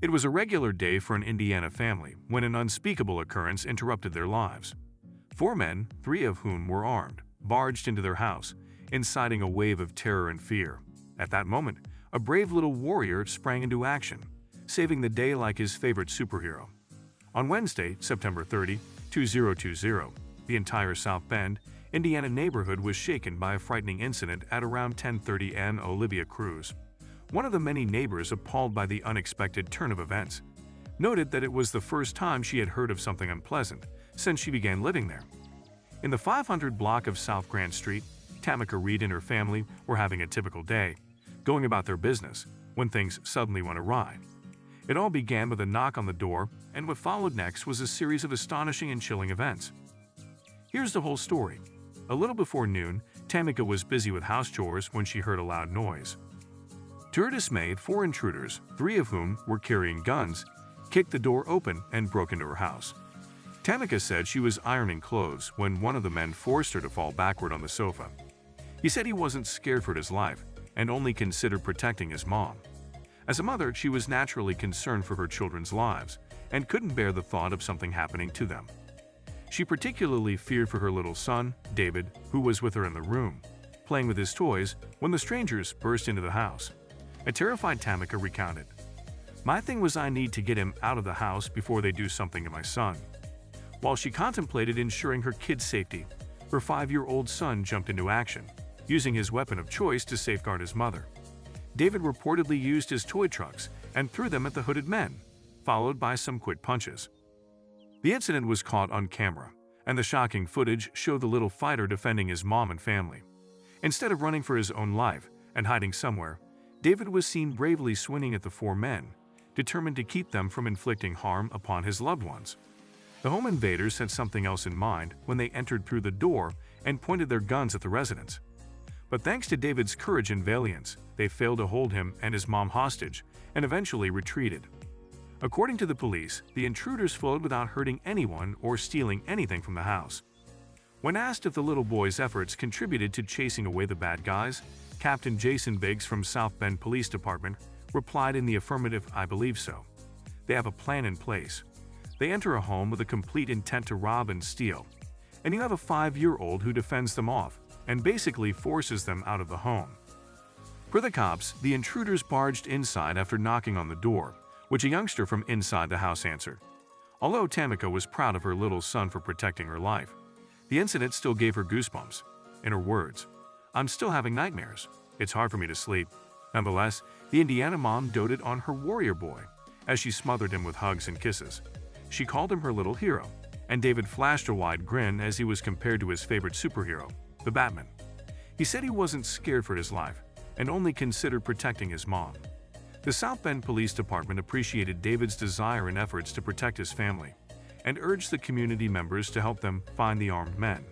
It was a regular day for an Indiana family when an unspeakable occurrence interrupted their lives. Four men, three of whom were armed, barged into their house, inciting a wave of terror and fear. At that moment, a brave little warrior sprang into action, saving the day like his favorite superhero. On Wednesday, September 30, 2020, the entire South Bend, Indiana neighborhood was shaken by a frightening incident at around 10:30 a.m. Olivia Cruz, one of the many neighbors appalled by the unexpected turn of events, noted that it was the first time she had heard of something unpleasant since she began living there. In the 500 block of South Grand Street, Tamika Reed and her family were having a typical day, going about their business, when things suddenly went awry. It all began with a knock on the door, and what followed next was a series of astonishing and chilling events. Here's the whole story. A little before noon, Tamika was busy with house chores when she heard a loud noise. To her dismay, four intruders, three of whom were carrying guns, kicked the door open and broke into her house. Tamika said she was ironing clothes when one of the men forced her to fall backward on the sofa. He said he wasn't scared for his life and only considered protecting his mom. As a mother, she was naturally concerned for her children's lives and couldn't bear the thought of something happening to them. She particularly feared for her little son, David, who was with her in the room, playing with his toys when the strangers burst into the house. A terrified Tamika recounted, "My thing was I need to get him out of the house before they do something to my son." While she contemplated ensuring her kid's safety, her 5-year-old son jumped into action, using his weapon of choice to safeguard his mother. David reportedly used his toy trucks and threw them at the hooded men, followed by some quick punches. The incident was caught on camera, and the shocking footage showed the little fighter defending his mom and family. Instead of running for his own life and hiding somewhere, David was seen bravely swinging at the four men, determined to keep them from inflicting harm upon his loved ones. The home invaders had something else in mind when they entered through the door and pointed their guns at the residents. But thanks to David's courage and valiance, they failed to hold him and his mom hostage and eventually retreated. According to the police, the intruders fled without hurting anyone or stealing anything from the house. When asked if the little boy's efforts contributed to chasing away the bad guys, Captain Jason Biggs from South Bend Police Department replied in the affirmative, "I believe so. They have a plan in place. They enter a home with a complete intent to rob and steal, and you have a 5-year-old who defends them off and basically forces them out of the home." Per the cops, the intruders barged inside after knocking on the door, which a youngster from inside the house answered. Although Tamika was proud of her little son for protecting her life, the incident still gave her goosebumps. In her words, "I'm still having nightmares. It's hard for me to sleep." Nonetheless, the Indiana mom doted on her warrior boy as she smothered him with hugs and kisses. She called him her little hero, and David flashed a wide grin as he was compared to his favorite superhero, the Batman. He said he wasn't scared for his life and only considered protecting his mom. The South Bend Police Department appreciated David's desire and efforts to protect his family and urged the community members to help them find the armed men.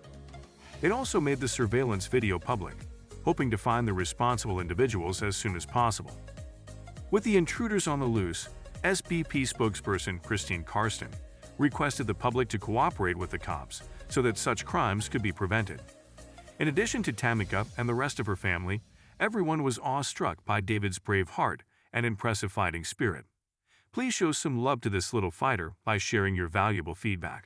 It also made the surveillance video public, hoping to find the responsible individuals as soon as possible. With the intruders on the loose, SBP spokesperson Christine Karsten requested the public to cooperate with the cops so that such crimes could be prevented. In addition to Tamika and the rest of her family, everyone was awestruck by David's brave heart and impressive fighting spirit. Please show some love to this little fighter by sharing your valuable feedback.